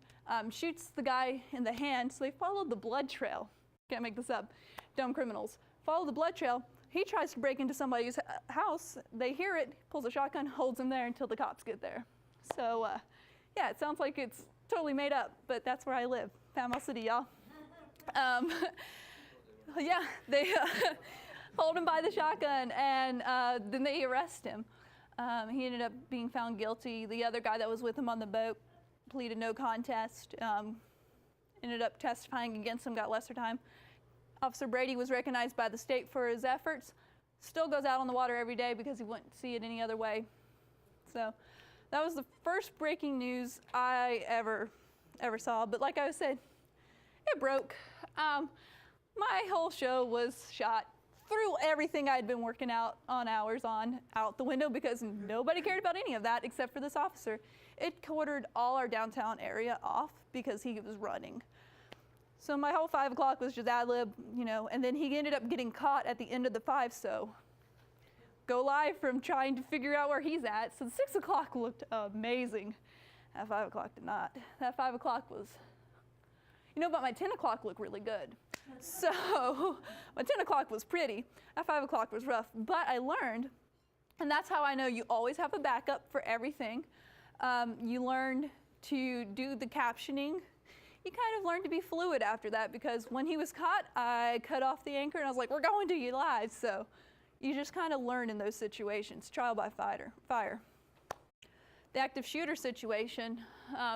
Shoots the guy in the hand, so they followed the blood trail. Can't make this up. Dumb criminals. Follow the blood trail. He tries to break into somebody's house. They hear it, pulls a shotgun, holds him there until the cops get there. So yeah, it sounds like it's totally made up, but that's where I live. Panama City, y'all. Yeah, they hold him by the shotgun, and then they arrest him. He ended up being found guilty. The other guy that was with him on the boat pleaded no contest, ended up testifying against him, got lesser time. Officer Brady was recognized by the state for his efforts. Still goes out on the water every day because he wouldn't see it any other way. So that was the first breaking news I ever saw. But like I said, it broke. My whole show was shot. Threw everything I'd been working out the window because nobody cared about any of that except for this officer. It quartered all our downtown area off because he was running. So my whole 5 o'clock was just ad lib, and then he ended up getting caught at the end of the 5, so go live from trying to figure out where he's at. So the 6 o'clock looked amazing. That 5 o'clock did not. That 5 o'clock was, but my 10 o'clock looked really good. So my 10 o'clock was pretty. That 5 o'clock was rough, but I learned, and that's how I know you always have a backup for everything. You learn to do the captioning. You kind of learn to be fluid after that, because when he was caught, I cut off the anchor and I was like, we're going to you live. So you just kind of learn in those situations, trial by fire. The active shooter situation,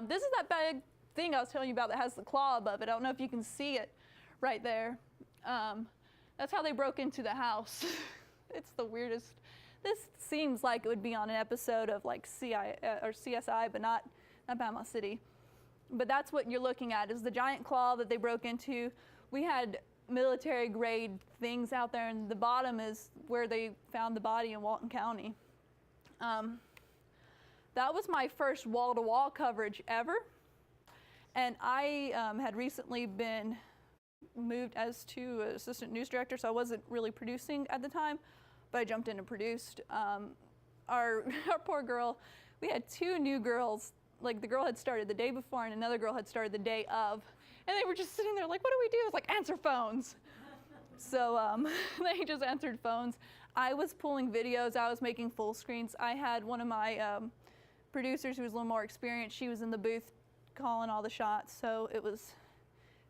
this is that big thing I was telling you about that has the claw above it. I don't know if you can see it right there. That's how they broke into the house. It's the weirdest. This seems like it would be on an episode of like CSI, but not Panama City. But that's what you're looking at, is the giant claw that they broke into. We had military grade things out there, and the bottom is where they found the body in Walton County. That was my first wall-to-wall coverage ever. And I had recently been moved as to assistant news director, so I wasn't really producing at the time, but I jumped in and produced. Our poor girl, we had 2 new girls. Like, the girl had started the day before and another girl had started the day of. And they were just sitting there like, what do we do? It's like, answer phones. So they just answered phones. I was pulling videos. I was making full screens. I had one of my producers who was a little more experienced. She was in the booth calling all the shots. So it was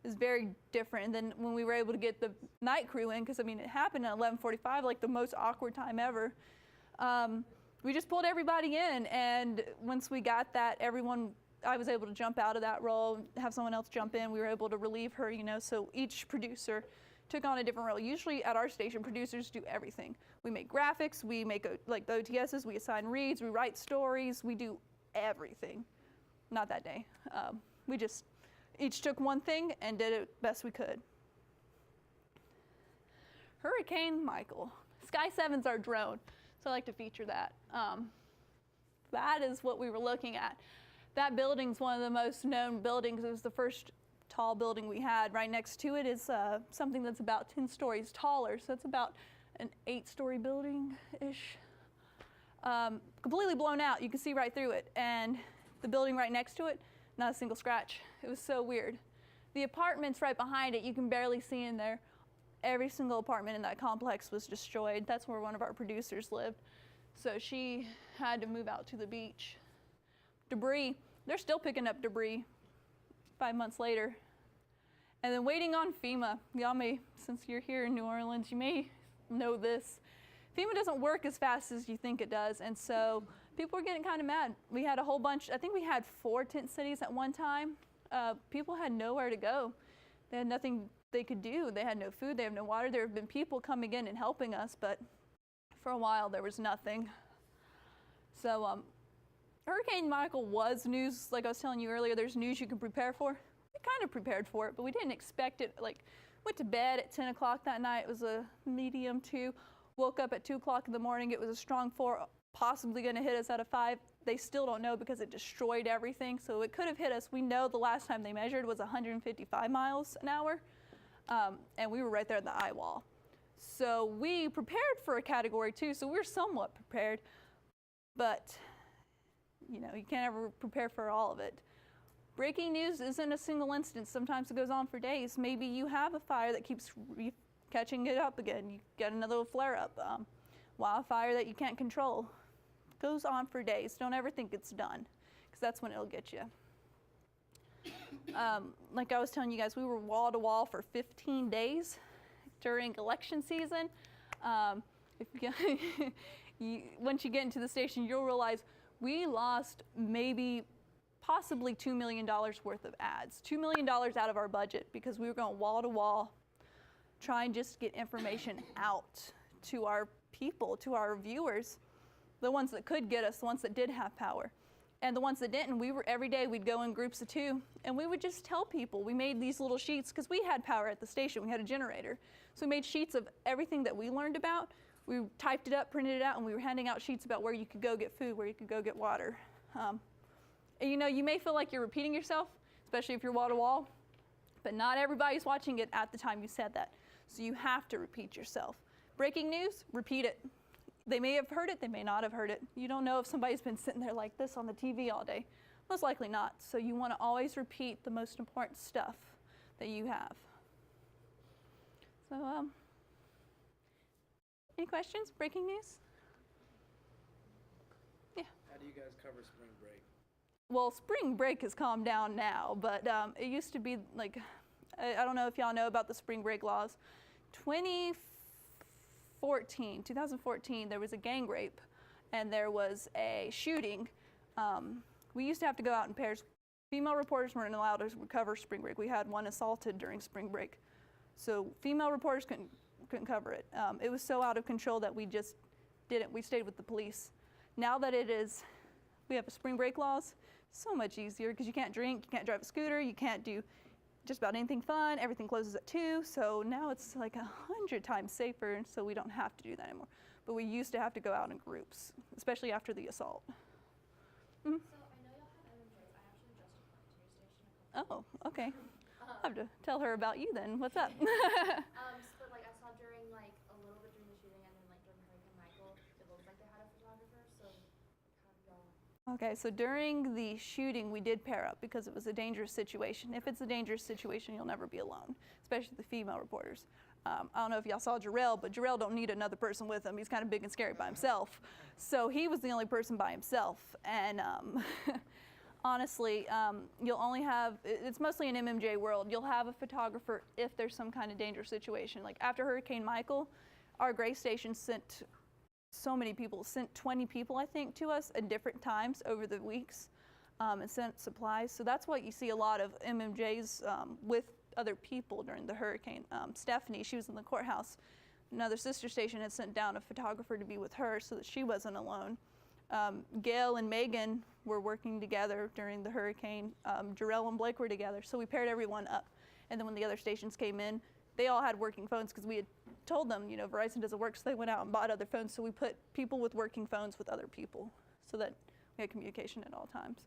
very different. And then when we were able to get the night crew in, because, it happened at 11:45, like the most awkward time ever. We just pulled everybody in, and once we got that, I was able to jump out of that role, have someone else jump in. We were able to relieve her, so each producer took on a different role. Usually at our station, producers do everything. We make graphics, we make the OTSs, we assign reads, we write stories, we do everything. Not that day. We just each took one thing and did it best we could. Hurricane Michael. Sky 7's our drone. So I like to feature that. That is what we were looking at. That building's one of the most known buildings. It was the first tall building we had. Right next to it is something that's about 10 stories taller. So it's about an 8-story building-ish. Completely blown out. You can see right through it. And the building right next to it, not a single scratch. It was so weird. The apartments right behind it, you can barely see in there. Every single apartment in that complex was destroyed. That's where one of our producers lived. So she had to move out to the beach. Debris, they're still picking up debris 5 months later. And then waiting on FEMA. Y'all may, since you're here in New Orleans, you may know this. FEMA doesn't work as fast as you think it does, and so people were getting kind of mad. We had a whole bunch, I think we had 4 tent cities at one time. People had nowhere to go. They had nothing they could do. They had no food, they have no water. There have been people coming in and helping us, but for a while there was nothing. So Hurricane Michael was news, like I was telling you earlier, there's news you can prepare for. We kind of prepared for it, but we didn't expect it. Like, went to bed at 10 o'clock that night. It was a medium 2. Woke up at 2 o'clock in the morning. It was a strong 4, possibly going to hit us at a 5. They still don't know because it destroyed everything. So it could have hit us. We know the last time they measured was 155 miles an hour. And we were right there at the eye wall. So we prepared for a category 2, so we were somewhat prepared. But, you can't ever prepare for all of it. Breaking news isn't a single instance. Sometimes it goes on for days. Maybe you have a fire that keeps catching it up again. You get another little flare-up. Wildfire that you can't control. Goes on for days. Don't ever think it's done, because that's when it'll get you. Like I was telling you guys, we were wall to wall for 15 days. during election season. If once you get into the station, you'll realize we lost possibly $2 million worth of ads, $2 million out of our budget because we were going wall to wall, trying just to get information out to our people, to our viewers, the ones that could get us, the ones that did have power. And the ones that didn't, every day we'd go in groups of 2 and we would just tell people. We made these little sheets because we had power at the station, we had a generator. So we made sheets of everything that we learned about. We typed it up, printed it out, and we were handing out sheets about where you could go get food, where you could go get water. And you know, you may feel like you're repeating yourself, especially if you're wall to wall, but not everybody's watching it at the time you said that. So you have to repeat yourself. Breaking news, repeat it. They may have heard it, they may not have heard it. You don't know if somebody's been sitting there like this on the TV all day. Most likely not. So you want to always repeat the most important stuff that you have. So, any questions? Breaking news? Yeah. How do you guys cover spring break? Well, spring break has calmed down now, but it used to be like, I don't know if y'all know about the spring break laws. 2014, there was a gang rape and there was a shooting. We used to have to go out in pairs. Female reporters weren't allowed to cover spring break. We had one assaulted during spring break. So female reporters couldn't cover it. It was so out of control that we just didn't. We stayed with the police. Now that we have a spring break laws, so much easier because you can't drink, you can't drive a scooter, you can't do just about anything fun. Everything closes at 2, so now it's like 100 times safer, and so we don't have to do that anymore. But we used to have to go out in groups, especially after the assault. Mm-hmm. So I know y'all have MMJs. I actually just applied to your station. Oh, okay. I'll have to tell her about you then. What's up? But like I saw during like a little bit during the shooting and then like during Hurricane Michael, it looked like they had a photographer. So how do y'all? Okay, so during the shooting, we did pair up because it was a dangerous situation. If it's a dangerous situation, you'll never be alone, especially the female reporters. I don't know if y'all saw Jarrell, but Jarrell don't need another person with him. He's kind of big and scary by himself. So he was the only person by himself. And honestly, you'll only have, it's mostly an MMJ world. You'll have a photographer if there's some kind of dangerous situation. Like after Hurricane Michael, our Gray station sent so many people, sent 20 people, I think, to us at different times over the weeks and sent supplies. So that's what you see a lot of MMJs with other people during the hurricane. Stephanie, she was in the courthouse. Another sister station had sent down a photographer to be with her so that she wasn't alone. Gail and Megan were working together during the hurricane. Jarrell and Blake were together, so we paired everyone up. And then when the other stations came in, they all had working phones because we had told them, you know, Verizon doesn't work, so they went out and bought other phones. So we put people with working phones with other people so that we had communication at all times.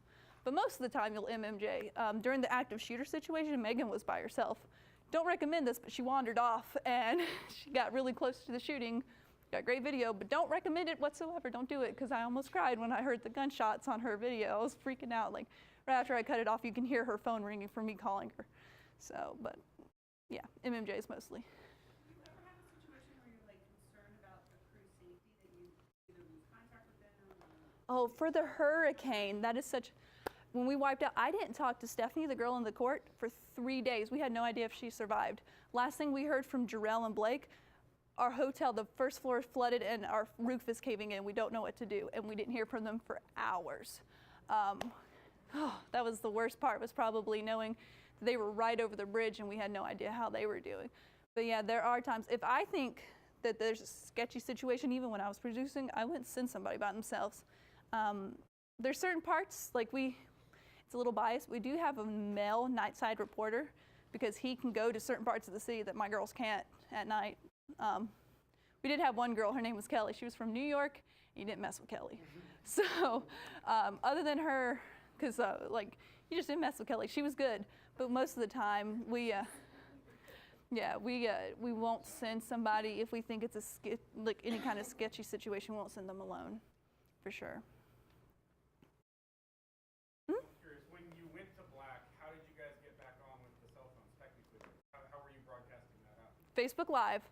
But most of the time, you'll MMJ. During the active shooter situation, Megan was by herself. Don't recommend this, but she wandered off and she got really close to the shooting. Got great video, but don't recommend it whatsoever. Don't do it, because I almost cried when I heard the gunshots on her video. I was freaking out. Like right after I cut it off, you can hear her phone ringing for me calling her. So, but yeah, MMJs mostly. Oh, for the hurricane, that is such, when we wiped out, I didn't talk to Stephanie, the girl in the court, for 3 days. We had no idea if she survived. Last thing we heard from Jarrell and Blake, our hotel, the first floor is flooded and our roof is caving in. We don't know what to do, and we didn't hear from them for hours. That was the worst part, was probably knowing they were right over the bridge and we had no idea how they were doing. But yeah, there are times, if I think that there's a sketchy situation, even when I was producing, I wouldn't send somebody by themselves. There's certain parts, like it's a little biased, we do have a male nightside reporter because he can go to certain parts of the city that my girls can't at night. We did have one girl, her name was Kelly. She was from New York, and you didn't mess with Kelly. So other than her, because like you just didn't mess with Kelly, she was good. But most of the time, we won't send somebody if we think it's like any kind of sketchy situation. We won't send them alone, for sure. I'm curious, when you went to black, how did you guys get back on with the cell phones technically? How were you broadcasting that out? Facebook Live.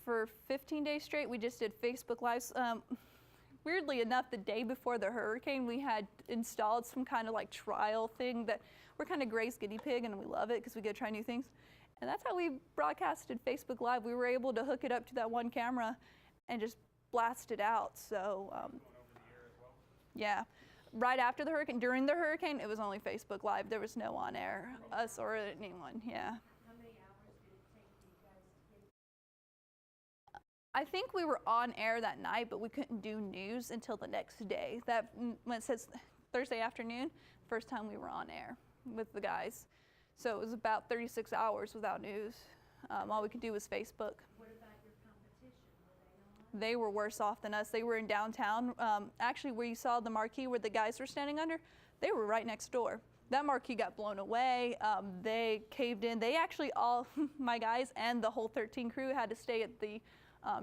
For 15 days straight, we just did Facebook Lives. Weirdly enough, the day before the hurricane, we had installed some kind of like trial thing that we're kind of Gray's guinea pig, and we love it because we get to try new things. And that's how we broadcasted Facebook Live. We were able to hook it up to that one camera and just blast it out. So, yeah. Right after the hurricane, during the hurricane, it was only Facebook Live. There was no on air, us or anyone, yeah. How many hours did it take you guys to get? I think we were on air that night, but we couldn't do news until the next day. That, when it says Thursday afternoon, first time we were on air with the guys. So it was about 36 hours without news. All we could do was Facebook. What about your competition? Were they on? They were worse off than us. They were in downtown. Actually, where you saw the marquee where the guys were standing under, they were right next door. That marquee got blown away. They caved in. They actually all, my guys and the whole 13 crew had to stay at the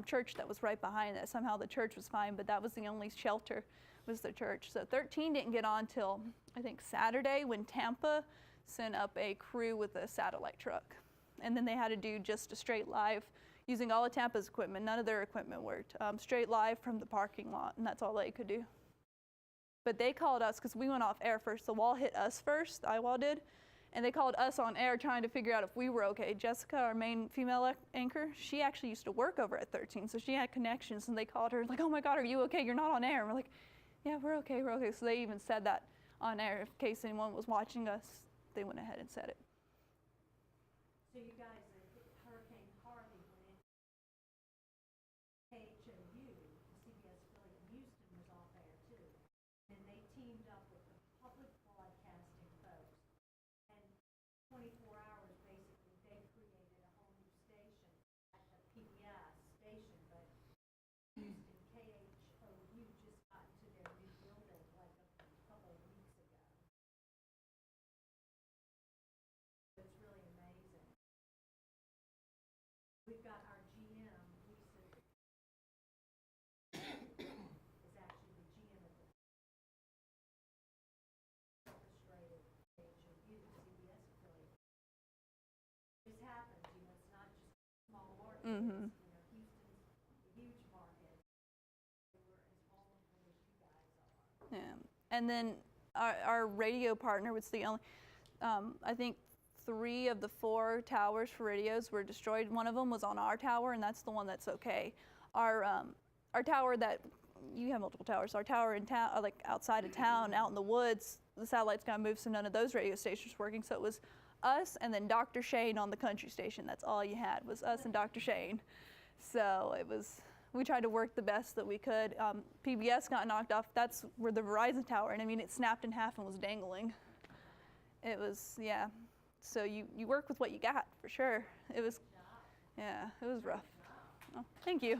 church that was right behind it. Somehow the church was fine, but that was the only shelter, was the church. So 13 didn't get on till, I think, Saturday when Tampa sent up a crew with a satellite truck. And then they had to do just a straight live using all of Tampa's equipment. None of their equipment worked. Straight live from the parking lot, and that's all they could do. But they called us because we went off air first. The wall hit us first, the eyewall did, and they called us on air trying to figure out if we were okay. Jessica, our main female anchor, she actually used to work over at 13, so she had connections, and they called her like, oh my God, are you okay? You're not on air. And we're like, yeah, we're okay, we're okay. So they even said that on air in case anyone was watching us. They went ahead and said it. So you guys, Hurricane Harvey went in. KHOU, the CBS affiliate in Houston, was off air too. And they teamed up with the public broadcasting folks. And 24 hours, basically, they created a whole new station at the PBS station. But Houston KHOU just got into their new building like a couple of weeks ago. It's really amazing. We've got our GM, Lisa, is actually the GM of the orchestrated KHOU, CBS affiliate. This happens, you know, it's not just small markets. Mm-hmm. You know, Houston's a huge market. We're as vulnerable as you guys are. Yeah. And then our radio partner was the only, I think 3 of the 4 towers for radios were destroyed. One of them was on our tower, and that's the one that's okay. Our tower that, you have multiple towers, our tower in town, like outside of town, out in the woods, the satellites got moved, so none of those radio stations were working. So it was us and then Dr. Shane on the country station. That's all you had, was us and Dr. Shane. So it was, we tried to work the best that we could. PBS got knocked off. That's where the Verizon tower, and I mean, it snapped in half and was dangling. It was, yeah. So you work with what you got, for sure. It was, yeah, it was rough. Oh, thank you.